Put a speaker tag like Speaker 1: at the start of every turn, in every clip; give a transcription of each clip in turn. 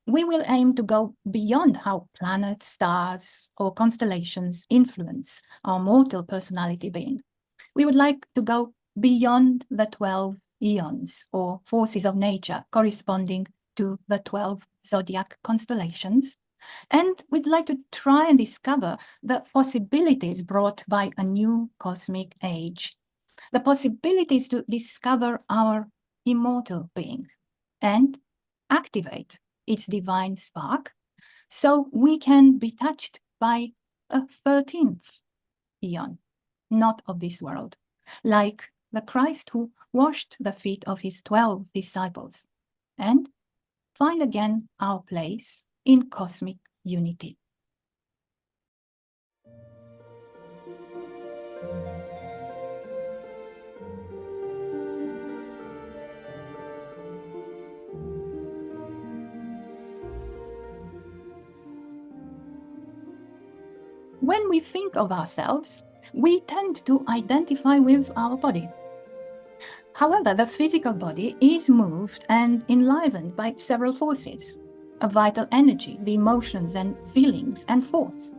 Speaker 1: we will aim to go beyond how planets, stars, or constellations influence our mortal personality being. We would like to go beyond the 12 eons, or forces of nature corresponding to the 12 zodiac constellations, and we'd like to try and discover the possibilities brought by a new cosmic age, the possibilities to discover our immortal being and activate its divine spark so we can be touched by a 13th eon, not of this world, like the Christ who washed the feet of his 12 disciples, and find again our place in cosmic unity. When we think of ourselves, we tend to identify with our body. However, the physical body is moved and enlivened by several forces, a vital energy, the emotions and feelings and thoughts.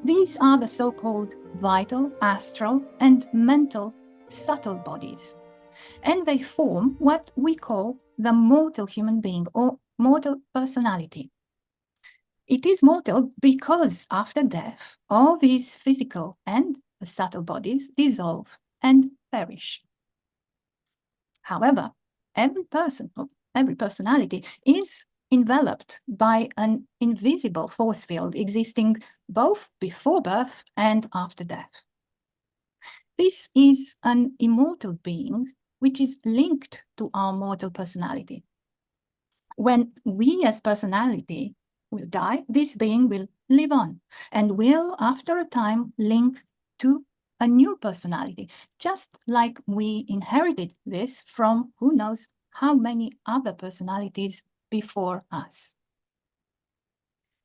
Speaker 1: These are the so-called vital, astral, and mental subtle bodies, and they form what we call the mortal human being or mortal personality. It is mortal because after death, all these physical and the subtle bodies dissolve and perish. However, every person, or every personality is enveloped by an invisible force field existing both before birth and after death. This is an immortal being which is linked to our mortal personality. When we as personality will die, this being will live on and will, after a time, link to a new personality, just like we inherited this from who knows how many other personalities before us.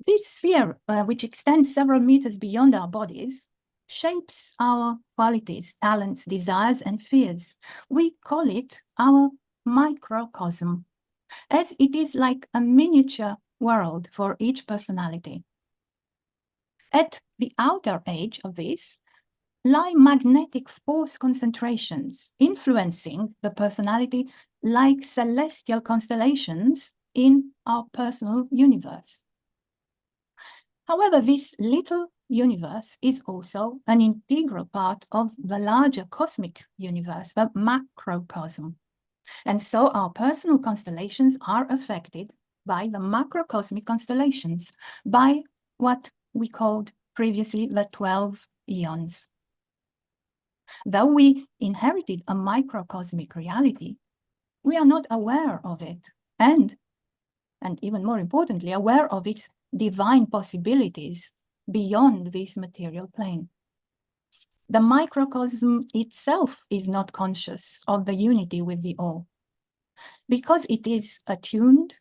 Speaker 1: This sphere, which extends several meters beyond our bodies, shapes our qualities, talents, desires, and fears. We call it our microcosm, as it is like a miniature world for each personality. At the outer edge of this lie magnetic force concentrations influencing the personality like celestial constellations in our personal universe. However, this little universe is also an integral part of the larger cosmic universe, the macrocosm. And so our personal constellations are affected by the macrocosmic constellations, by what we called previously the 12 eons. Though we inherited a microcosmic reality, we are not aware of it, and even more importantly, aware of its divine possibilities beyond this material plane. The microcosm itself is not conscious of the unity with the all, because it is attuned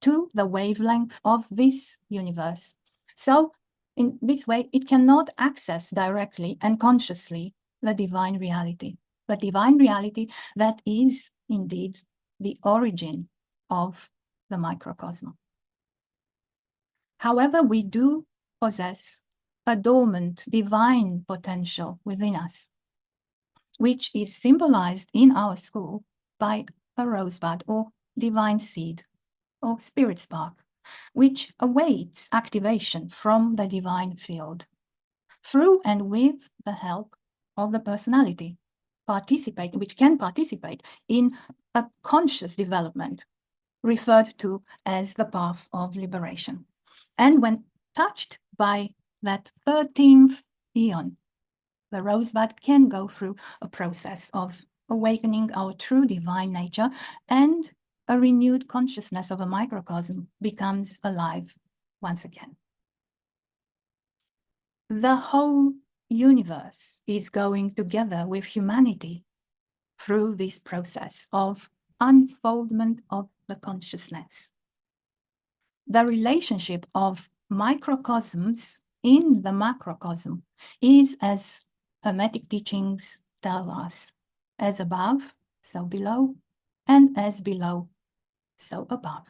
Speaker 1: to the wavelength of this universe. So in this way, it cannot access directly and consciously the divine reality that is indeed the origin of the microcosm. However, we do possess a dormant divine potential within us, which is symbolized in our school by a rosebud or divine seed or spirit spark, which awaits activation from the divine field through and with the help of the personality, which can participate in a conscious development referred to as the path of liberation. And when touched by that 13th eon, the rosebud can go through a process of awakening our true divine nature, and a renewed consciousness of a microcosm becomes alive once again. The whole universe is going together with humanity through this process of unfoldment of the consciousness. The relationship of microcosms in the macrocosm is, as Hermetic teachings tell us, as above, so below, and as below, so above.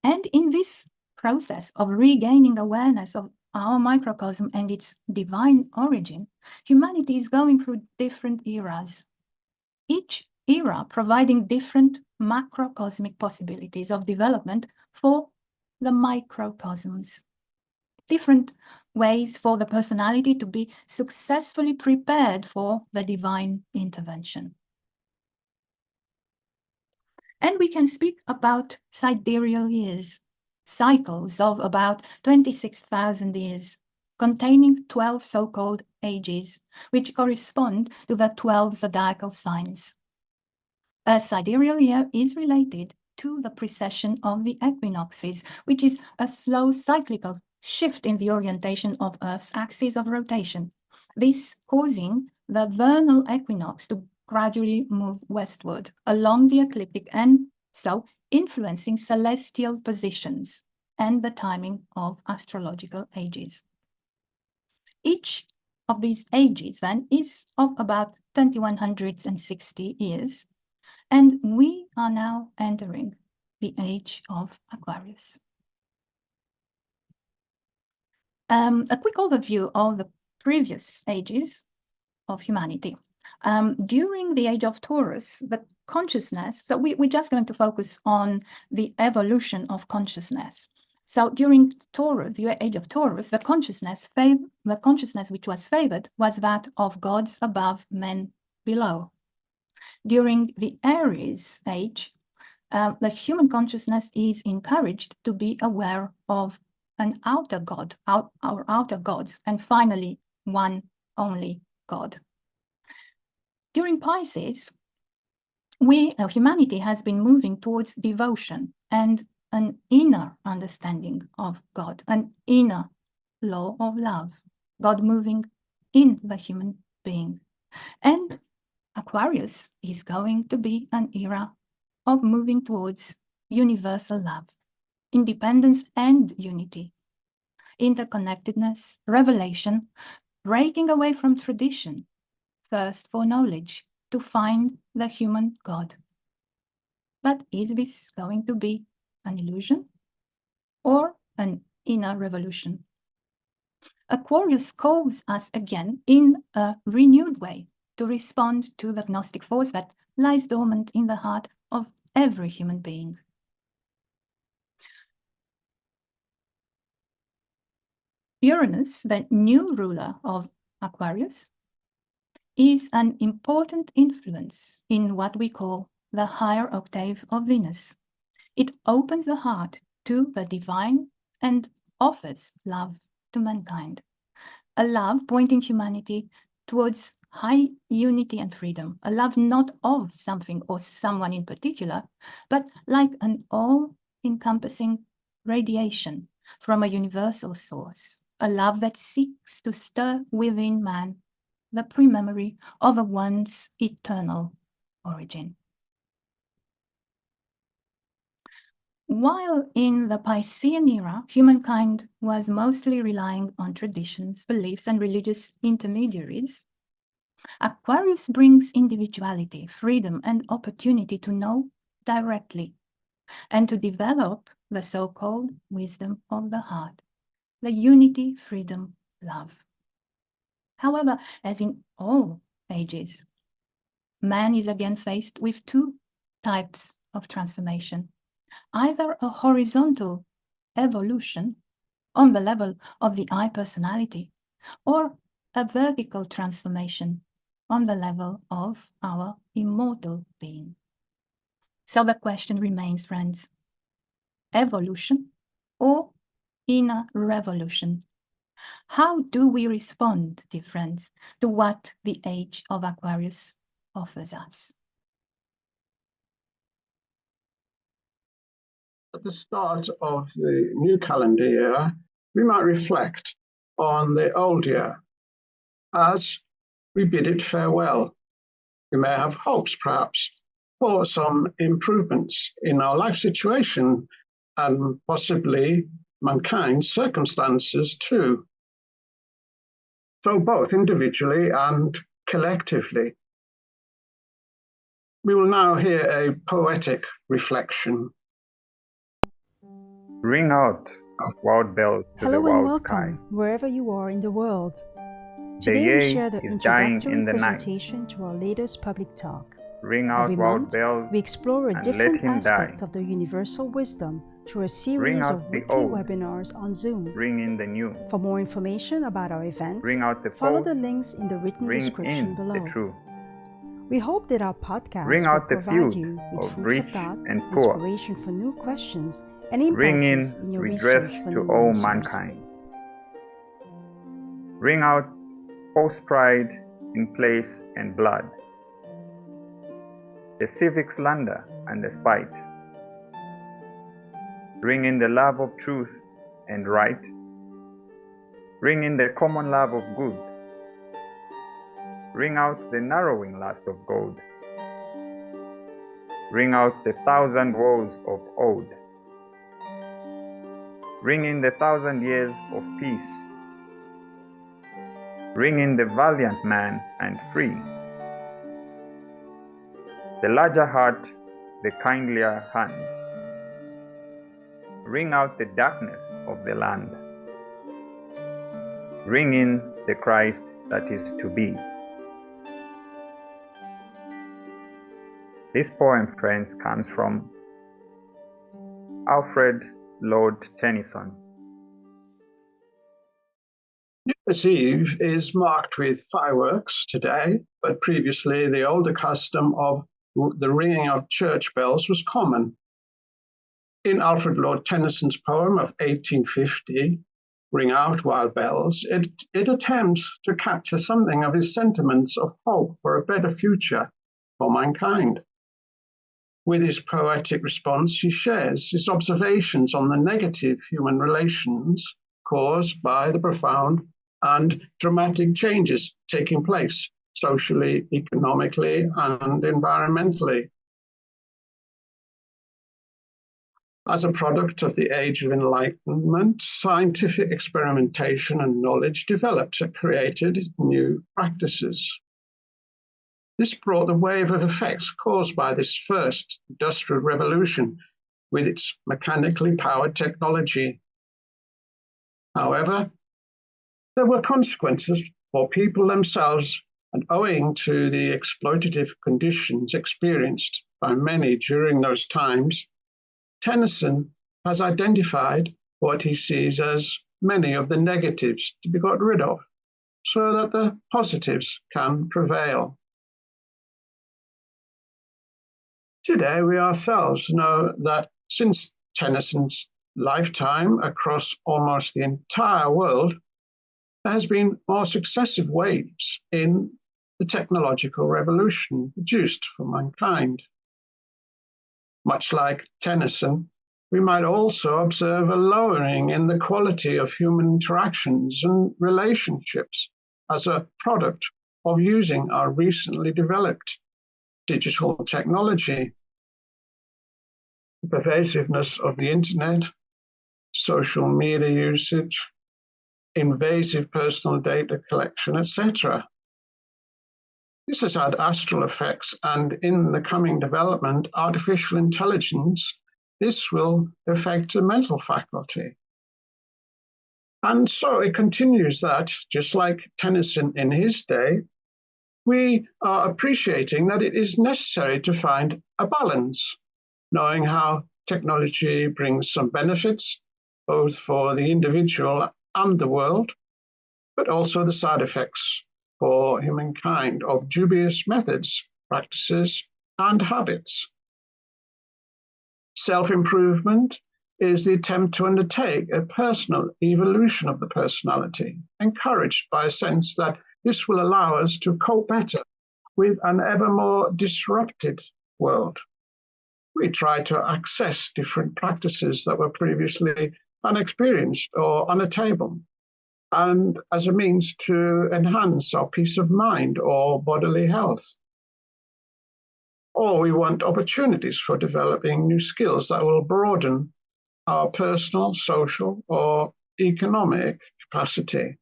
Speaker 1: And in this process of regaining awareness of our microcosm and its divine origin, humanity is going through different eras, each era providing different macrocosmic possibilities of development for the microcosms, different ways for the personality to be successfully prepared for the divine intervention. And we can speak about sidereal years, cycles of about 26,000 years, containing 12 so-called ages, which correspond to the 12 zodiacal signs. A sidereal year is related to the precession of the equinoxes, which is a slow cyclical shift in the orientation of Earth's axis of rotation, this causing the vernal equinox to gradually move westward along the ecliptic and so influencing celestial positions and the timing of astrological ages. Each of these ages then is of about 2160 years, and we are now entering the age of Aquarius. A quick overview of the previous ages of humanity. During the age of Taurus, the consciousness, so we're just going to focus on the evolution of consciousness. So during Taurus, the age of Taurus, the consciousness which was favored was that of gods above, men below. During the Aries age, the human consciousness is encouraged to be aware of an outer God, our outer gods, and finally, one only God. During Pisces, humanity has been moving towards devotion and an inner understanding of God, an inner law of love, God moving in the human being. And Aquarius is going to be an era of moving towards universal love, independence and unity, interconnectedness, revelation, breaking away from tradition, thirst for knowledge, to find the human God. But is this going to be an illusion or an inner revolution? Aquarius calls us again in a renewed way to respond to the Gnostic force that lies dormant in the heart of every human being. Uranus, the new ruler of Aquarius, is an important influence in what we call the higher octave of Venus. It opens the heart to the divine and offers love to mankind, a love pointing humanity towards high unity and freedom, a love not of something or someone in particular, but like an all-encompassing radiation from a universal source, a love that seeks to stir within man the pre-memory of a once eternal origin. While in the Piscean era, humankind was mostly relying on traditions, beliefs, and religious intermediaries, Aquarius brings individuality, freedom, and opportunity to know directly and to develop the so-called wisdom of the heart, the unity, freedom, love. However, as in all ages, man is again faced with two types of transformation, either a horizontal evolution on the level of the I personality, or a vertical transformation on the level of our immortal being. So the question remains, friends, evolution or inner revolution? How do we respond, dear friends, to what the age of Aquarius offers us?
Speaker 2: At the start of the new calendar year, we might reflect on the old year as we bid it farewell. We may have hopes, perhaps, for some improvements in our life situation and possibly mankind's circumstances too. So both individually and collectively. We will now hear a poetic reflection.
Speaker 3: Ring out wild bells to the
Speaker 4: Hello and
Speaker 3: wild sky.
Speaker 4: welcome, wherever you are in the world.
Speaker 3: The
Speaker 4: Today we
Speaker 3: yay
Speaker 4: share the
Speaker 3: is dying
Speaker 4: introductory
Speaker 3: in the night.
Speaker 4: presentation to our latest public talk.
Speaker 3: Ring out
Speaker 4: Every
Speaker 3: wild
Speaker 4: month,
Speaker 3: bells
Speaker 4: we explore a
Speaker 3: and
Speaker 4: different
Speaker 3: let him
Speaker 4: aspect
Speaker 3: die.
Speaker 4: of the universal wisdom through a
Speaker 3: Ring
Speaker 4: series
Speaker 3: out
Speaker 4: of
Speaker 3: the
Speaker 4: weekly
Speaker 3: old.
Speaker 4: webinars on Zoom.
Speaker 3: Ring in the new.
Speaker 4: For more information about our events,
Speaker 3: Ring out the
Speaker 4: follow
Speaker 3: false.
Speaker 4: the links in the written
Speaker 3: Ring
Speaker 4: description
Speaker 3: in
Speaker 4: below.
Speaker 3: the true.
Speaker 4: We hope that our
Speaker 3: Ring
Speaker 4: podcast will
Speaker 3: out the
Speaker 4: provide
Speaker 3: feud
Speaker 4: you with
Speaker 3: of
Speaker 4: food for
Speaker 3: rich
Speaker 4: thought,
Speaker 3: and poor.
Speaker 4: inspiration for new questions, and
Speaker 3: Ring
Speaker 4: impulses
Speaker 3: in
Speaker 4: in your
Speaker 3: redress
Speaker 4: research for
Speaker 3: to
Speaker 4: new
Speaker 3: all
Speaker 4: answers.
Speaker 3: mankind. Ring out false pride in place and blood, the civic slander and the spite. Ring in the love of truth and right. Ring in the common love of good. Ring out the narrowing lust of gold. Ring out the 1,000 woes of ode. Ring in the 1,000 years of peace. Ring in the valiant man and free. The larger heart, the kindlier hand. Ring out the darkness of the land. Ring in the Christ that is to be. This poem, friends, comes from Alfred Lord Tennyson.
Speaker 2: New Year's Eve is marked with fireworks today, but previously the older custom of the ringing of church bells was common. In Alfred Lord Tennyson's poem of 1850, Ring Out Wild Bells, it attempts to capture something of his sentiments of hope for a better future for mankind. With his poetic response, he shares his observations on the negative human relations caused by the profound and dramatic changes taking place socially, economically, and environmentally. As a product of the Age of Enlightenment, scientific experimentation and knowledge developed and created new practices. This brought the wave of effects caused by this first industrial revolution with its mechanically powered technology. However, there were consequences for people themselves, and owing to the exploitative conditions experienced by many during those times, Tennyson has identified what he sees as many of the negatives to be got rid of, so that the positives can prevail. Today, we ourselves know that since Tennyson's lifetime across almost the entire world, there has been more successive waves in the technological revolution produced for mankind. Much like Tennyson, we might also observe a lowering in the quality of human interactions and relationships as a product of using our recently developed digital technology. The pervasiveness of the internet, social media usage, invasive personal data collection, etc. This has had astral effects, and in the coming development, artificial intelligence, this will affect the mental faculty. And so it continues that, just like Tennyson in his day, we are appreciating that it is necessary to find a balance, knowing how technology brings some benefits, both for the individual and the world, but also the side effects for humankind of dubious methods, practices, and habits. Self-improvement is the attempt to undertake a personal evolution of the personality, encouraged by a sense that this will allow us to cope better with an ever more disrupted world. We try to access different practices that were previously unexperienced or unattainable, and as a means to enhance our peace of mind or bodily health. Or we want opportunities for developing new skills that will broaden our personal, social, or economic capacity.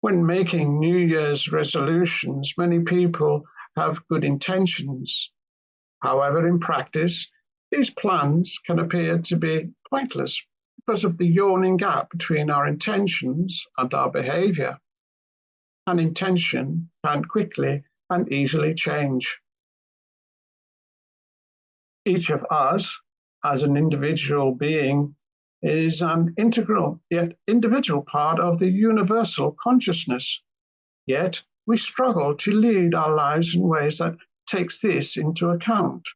Speaker 2: When making New Year's resolutions, many people have good intentions. However, in practice, These plans can appear to be pointless because of the yawning gap between our intentions and our behavior. An intention can quickly and easily change. Each of us, as an individual being, is an integral yet individual part of the universal consciousness. Yet we struggle to lead our lives in ways that takes this into account.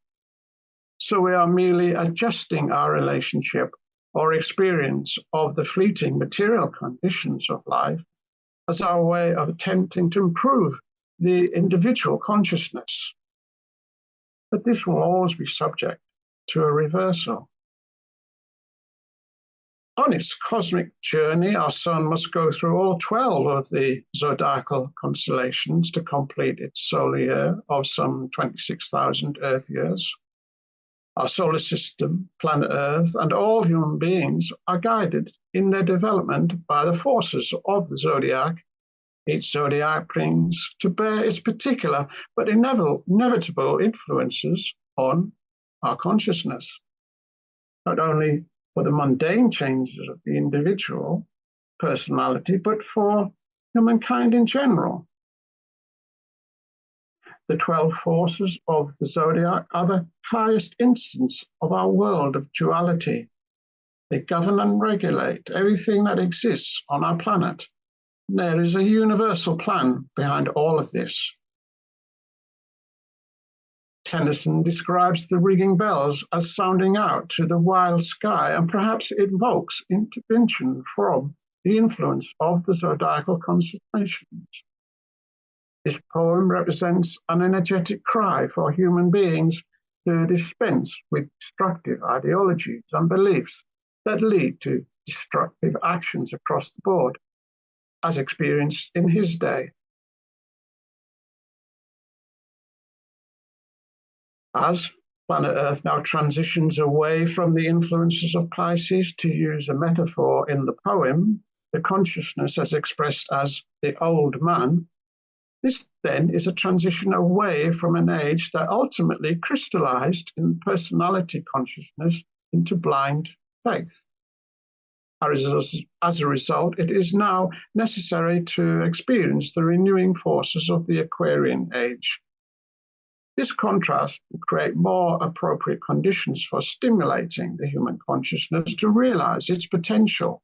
Speaker 2: So we are merely adjusting our relationship or experience of the fleeting material conditions of life as our way of attempting to improve the individual consciousness. But this will always be subject to a reversal. On its cosmic journey, our sun must go through all 12 of the zodiacal constellations to complete its solar year of some 26,000 Earth years. Our solar system, planet Earth, and all human beings are guided in their development by the forces of the zodiac. Each zodiac brings to bear its particular but inevitable influences on our consciousness, not only for the mundane changes of the individual personality, but for humankind in general. The 12 forces of the zodiac are the highest instance of our world of duality. They govern and regulate everything that exists on our planet. There is a universal plan behind all of this. Tennyson describes the ringing bells as sounding out to the wild sky, and perhaps it invokes intervention from the influence of the zodiacal constellations. This poem represents an energetic cry for human beings to dispense with destructive ideologies and beliefs that lead to destructive actions across the board, as experienced in his day. As planet Earth now transitions away from the influences of Pisces, to use a metaphor in the poem, the consciousness as expressed as the old man, this then is a transition away from an age that ultimately crystallized in personality consciousness into blind faith. As a result, it is now necessary to experience the renewing forces of the Aquarian age. This contrast will create more appropriate conditions for stimulating the human consciousness to realize its potential.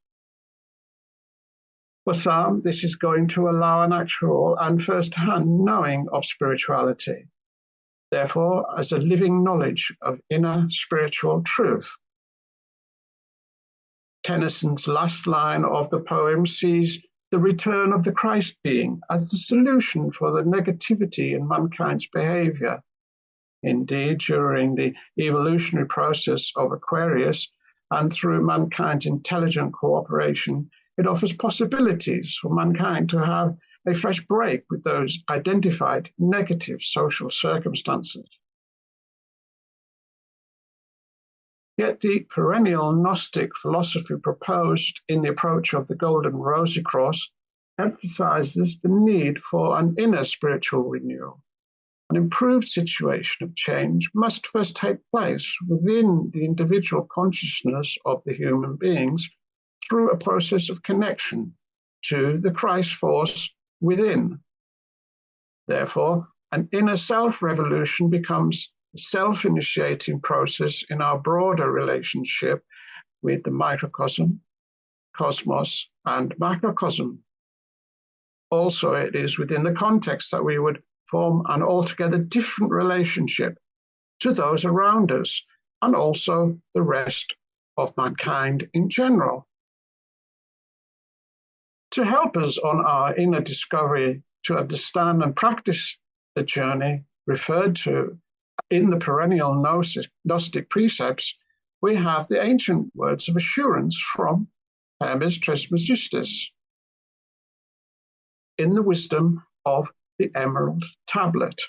Speaker 2: For some, this is going to allow an actual and first-hand knowing of spirituality, therefore as a living knowledge of inner spiritual truth. Tennyson's last line of the poem sees the return of the Christ being as the solution for the negativity in mankind's behavior. Indeed, during the evolutionary process of Aquarius and through mankind's intelligent cooperation, it offers possibilities for mankind to have a fresh break with those identified negative social circumstances. Yet the perennial Gnostic philosophy proposed in the approach of the Golden Rosy Cross emphasizes the need for an inner spiritual renewal. An improved situation of change must first take place within the individual consciousness of the human beings through a process of connection to the Christ force within. Therefore, an inner self-revolution becomes a self-initiating process in our broader relationship with the microcosm, cosmos, and macrocosm. Also, it is within the context that we would form an altogether different relationship to those around us and also the rest of mankind in general. To help us on our inner discovery to understand and practice the journey referred to in the perennial Gnostic precepts, we have the ancient words of assurance from Hermes Trismegistus in the wisdom of the Emerald Tablet.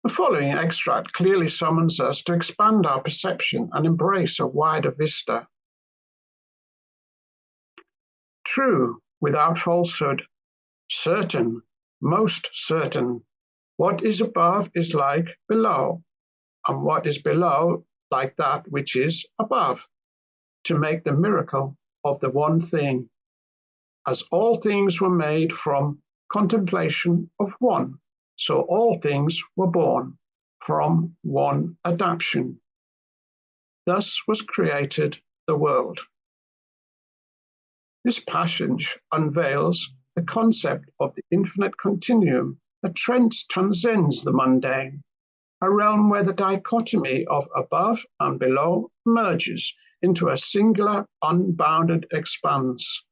Speaker 2: The following extract clearly summons us to expand our perception and embrace a wider vista. True, without falsehood, certain, most certain, what is above is like below, and what is below like that which is above, to make the miracle of the one thing, as all things were made from contemplation of one, so all things were born from one adaptation. Thus was created the world. This passage unveils the concept of the infinite continuum that transcends the mundane, a realm where the dichotomy of above and below merges into a singular, unbounded expanse.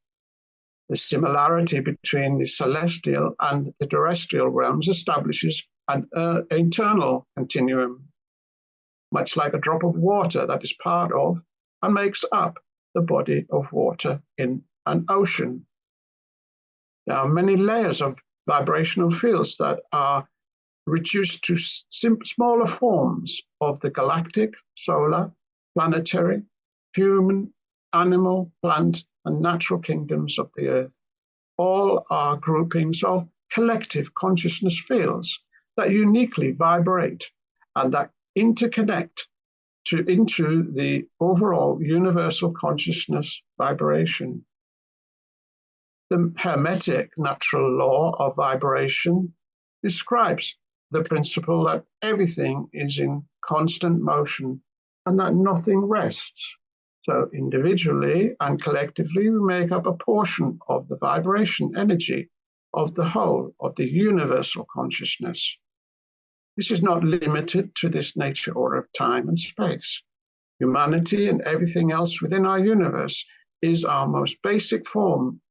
Speaker 2: The similarity between the celestial and the terrestrial realms establishes an internal continuum, much like a drop of water that is part of and makes up the body of water in an ocean. There are many layers of vibrational fields that are reduced to smaller forms of the galactic, solar, planetary, human, animal, plant, and natural kingdoms of the earth. All are groupings of collective consciousness fields that uniquely vibrate and that interconnect into the overall universal consciousness vibration. The Hermetic natural law of vibration describes the principle that everything is in constant motion and that nothing rests. So individually and collectively, we make up a portion of the vibration energy of the whole of the universal consciousness. This is not limited to this nature order of time and space. Humanity and everything else within our universe is our most basic form.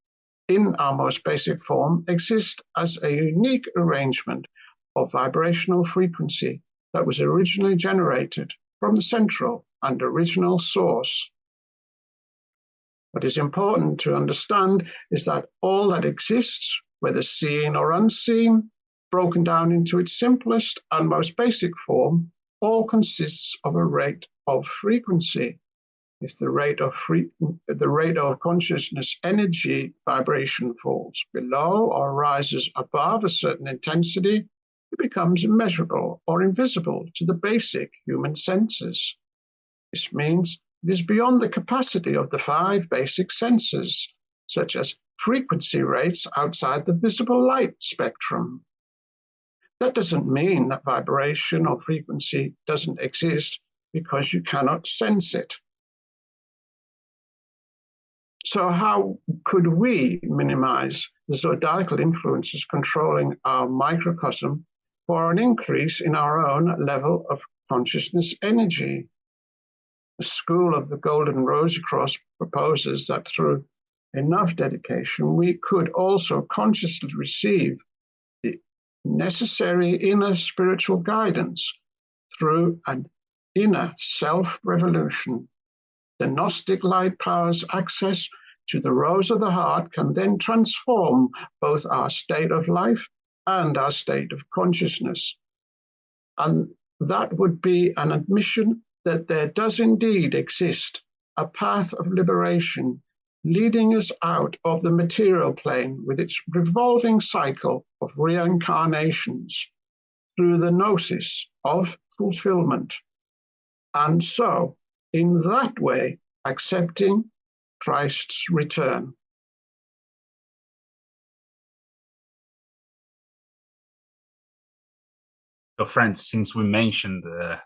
Speaker 2: In our most basic form, exists as a unique arrangement of vibrational frequency that was originally generated from the central and original source. What is important to understand is that all that exists, whether seen or unseen, broken down into its simplest and most basic form, all consists of a rate of frequency. If the rate of consciousness energy vibration falls below or rises above a certain intensity, it becomes immeasurable or invisible to the basic human senses. This means it is beyond the capacity of the 5 basic senses, such as frequency rates outside the visible light spectrum. That doesn't mean that vibration or frequency doesn't exist because you cannot sense it. So how could we minimize the zodiacal influences controlling our microcosm for an increase in our own level of consciousness energy? The School of the Golden Rosy Cross proposes that through enough dedication, we could also consciously receive the necessary inner spiritual guidance through an inner self-revolution. The Gnostic light power's access to the rose of the heart can then transform both our state of life and our state of consciousness. And that would be an admission that there does indeed exist a path of liberation leading us out of the material plane with its revolving cycle of reincarnations through the gnosis of fulfillment. And so, in that way, accepting Christ's return.
Speaker 5: So friends, since we mentioned the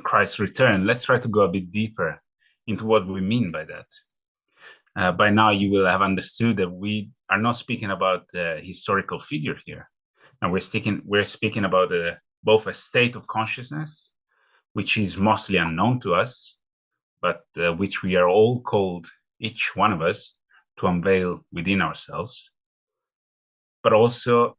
Speaker 5: Christ's return, let's try to go a bit deeper into what we mean by that. By now, you will have understood that we are not speaking about a historical figure here. And we're speaking about both a state of consciousness, which is mostly unknown to us, but which we are all called, each one of us, to unveil within ourselves, but also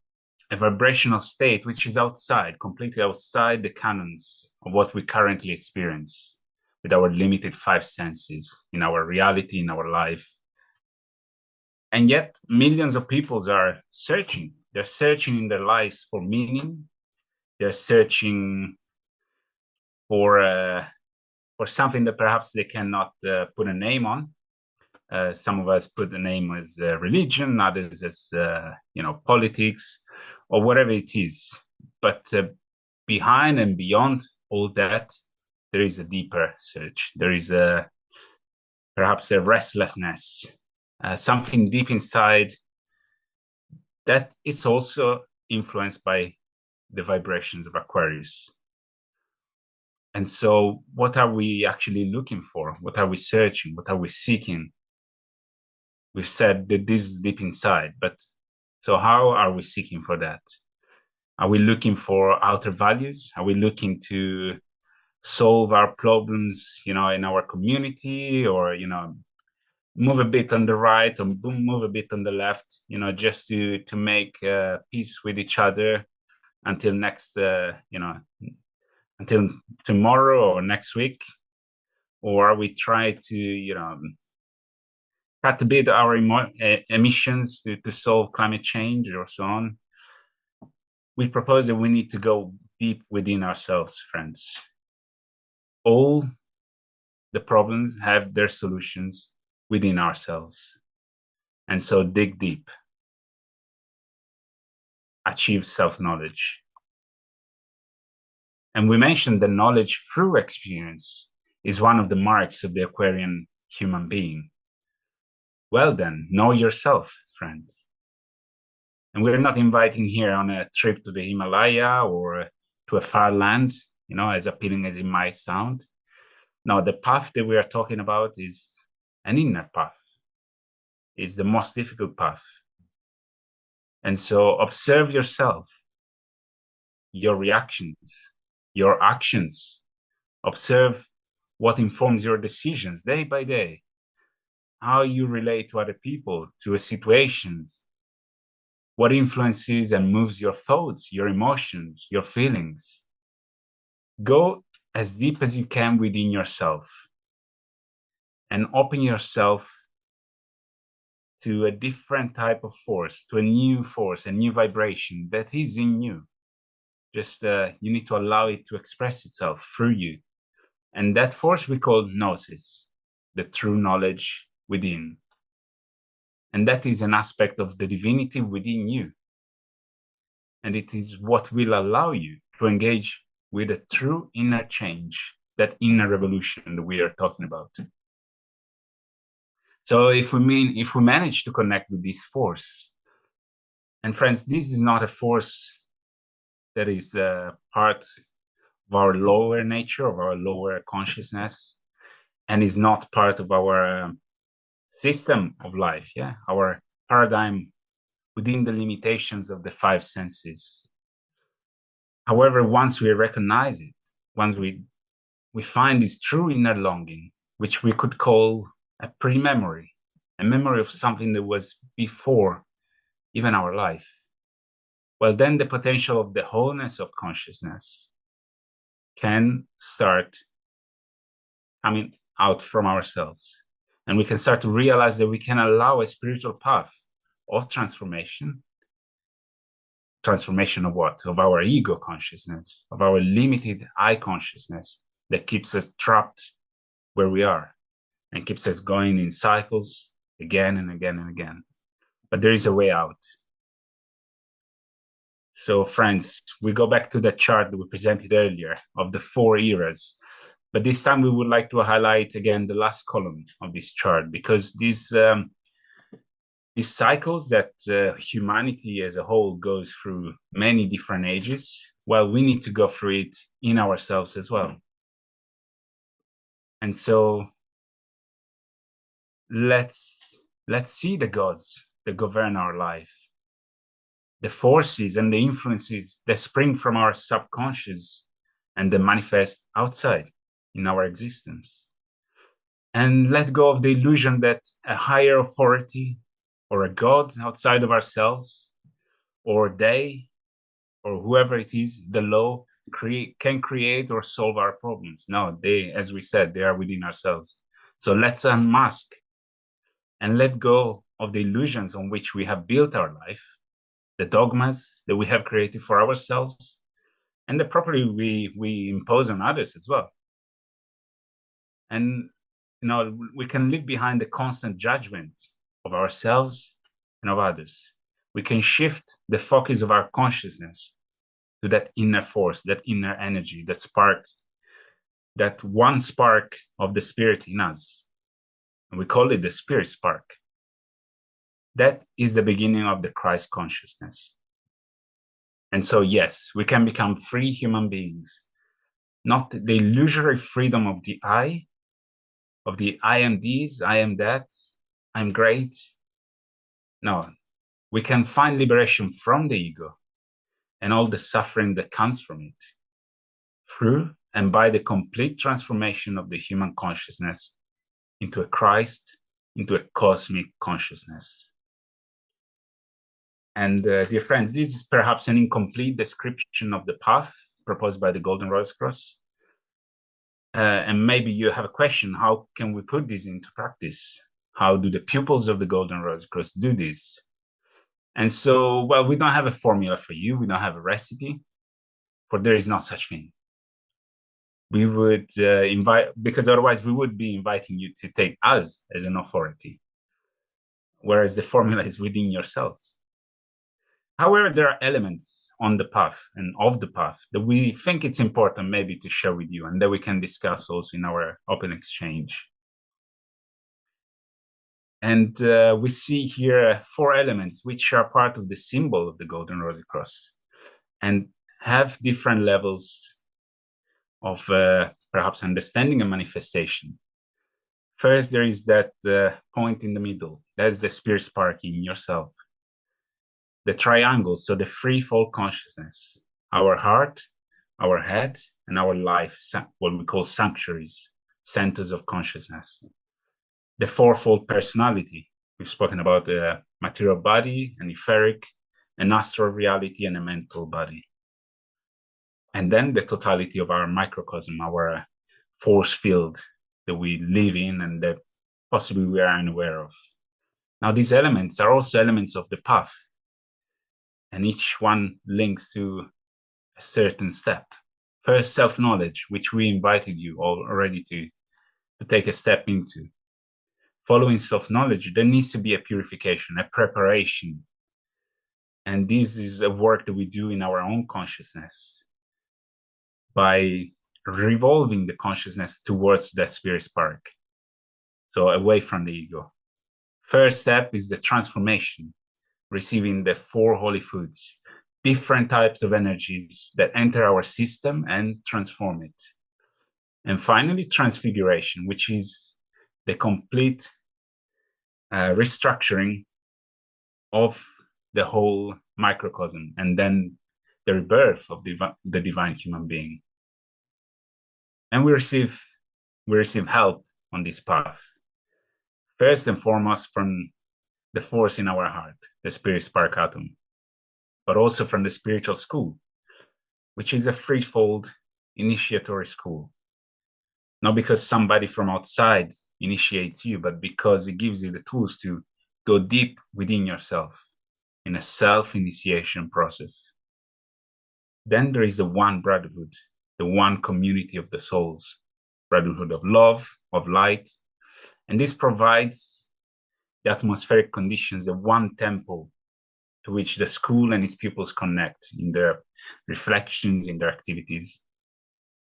Speaker 5: a vibrational state which is outside, completely outside the canons of what we currently experience with our limited 5 senses in our reality, in our life. And yet millions of people are searching. They're searching in their lives for meaning. They're searching for something that perhaps they cannot put a name on. Some of us put the name as religion, others as politics, or whatever it is. But behind and beyond all that, there is a deeper search. There is perhaps a restlessness, something deep inside that is also influenced by the vibrations of Aquarius. And so what are we actually looking for? What are we searching? What are we seeking? We've said that this is deep inside, but so how are we seeking for that? Are we looking for outer values? Are we looking to solve our problems, in our community, or, move a bit on the right or move a bit on the left, just to make peace with each other until next, until tomorrow or next week? Or are we trying to, cut a bit our emissions to solve climate change or so on? We propose that we need to go deep within ourselves, friends. All the problems have their solutions within ourselves. And so dig deep. Achieve self-knowledge. And we mentioned that knowledge through experience is one of the marks of the Aquarian human being. Well then, know yourself, friends. And we're not inviting here on a trip to the Himalaya or to a far land, as appealing as it might sound. No, the path that we are talking about is an inner path. It's the most difficult path. And so observe yourself, your reactions, your actions. Observe what informs your decisions day by day, how you relate to other people, to situations, what influences and moves your thoughts, your emotions, your feelings. Go as deep as you can within yourself and open yourself to a different type of force, to a new force, a new vibration that is in you. Just you need to allow it to express itself through you. And that force we call gnosis, the true knowledge within. And that is an aspect of the divinity within you. And it is what will allow you to engage with a true inner change, that inner revolution that we are talking about. So if we manage to connect with this force, and friends, this is not a force that is part of our lower nature, of our lower consciousness, and is not part of our system of life, our paradigm within the limitations of the five senses. However, once we recognize it, once we find this true inner longing, which we could call a pre-memory, a memory of something that was before even our life, well, then the potential of the wholeness of consciousness can start coming out from ourselves. And we can start to realize that we can allow a spiritual path of transformation. Transformation of what? Of our ego consciousness, of our limited I consciousness that keeps us trapped where we are and keeps us going in cycles again and again and again. But there is a way out. So friends, we go back to the chart that we presented earlier of the 4 eras. But this time we would like to highlight again the last column of this chart, because these cycles that humanity as a whole goes through many different ages, well, we need to go through it in ourselves as well. And so let's see the gods that govern our life, the forces and the influences that spring from our subconscious and that manifest outside in our existence. And let go of the illusion that a higher authority or a god outside of ourselves, or they, or whoever it is, the law, can create or solve our problems. No, they, as we said, they are within ourselves. So let's unmask and let go of the illusions on which we have built our life, the dogmas that we have created for ourselves, and the property we impose on others as well. And we can leave behind the constant judgment of ourselves and of others. We can shift the focus of our consciousness to that inner force, that inner energy, that sparks, that one spark of the spirit in us. And we call it the spirit spark. That is the beginning of the Christ consciousness. And so, yes, we can become free human beings, not the illusory freedom of the I am this, I am that, I'm great. No, we can find liberation from the ego and all the suffering that comes from it through and by the complete transformation of the human consciousness into a Christ, into a cosmic consciousness. And dear friends, this is perhaps an incomplete description of the path proposed by the Golden Rose Cross. And maybe you have a question, how can we put this into practice? How do the pupils of the Golden Rose Cross do this? And so, well, we don't have a formula for you. We don't have a recipe, for there is no such thing. We would because otherwise we would be inviting you to take us as an authority, whereas the formula is within yourselves. However, there are elements on the path and of the path that we think it's important maybe to share with you and that we can discuss also in our open exchange. And we see here 4 elements which are part of the symbol of the Golden Rosy Cross and have different levels of perhaps understanding and manifestation. First, there is that point in the middle. That's the spirit spark in yourself. The triangle, so the threefold consciousness, our heart, our head, and our life, what we call sanctuaries, centers of consciousness. The fourfold personality, we've spoken about the material body, an etheric, an astral reality, and a mental body. And then the totality of our microcosm, our force field that we live in and that possibly we are unaware of. Now, these elements are also elements of the path, and each one links to a certain step. First, self-knowledge, which we invited you already to take a step into. Following self-knowledge, there needs to be a purification, a preparation. And this is a work that we do in our own consciousness by revolving the consciousness towards that spirit spark, so away from the ego. First step is the transformation, receiving the 4 holy foods, different types of energies that enter our system and transform it. And finally, transfiguration, which is the complete restructuring of the whole microcosm, and then the rebirth of the divine human being. And we receive help on this path. First and foremost from the force in our heart, the spirit spark atom, but also from the spiritual school, which is a threefold initiatory school. Not because somebody from outside initiates you, but because it gives you the tools to go deep within yourself in a self-initiation process. Then there is the one brotherhood, the one community of the souls, brotherhood of love, of light. And this provides the atmospheric conditions, the one temple to which the school and its pupils connect in their reflections, in their activities.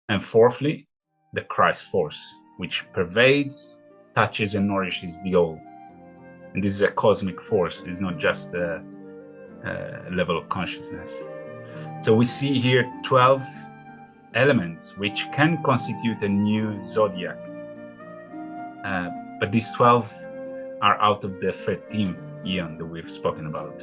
Speaker 5: And fourthly, the Christ force, which pervades, touches, and nourishes the all. And this is a cosmic force. It's not just a level of consciousness. So we see here 12 elements which can constitute a new zodiac. But these 12 are out of the 13th eon that we've spoken about.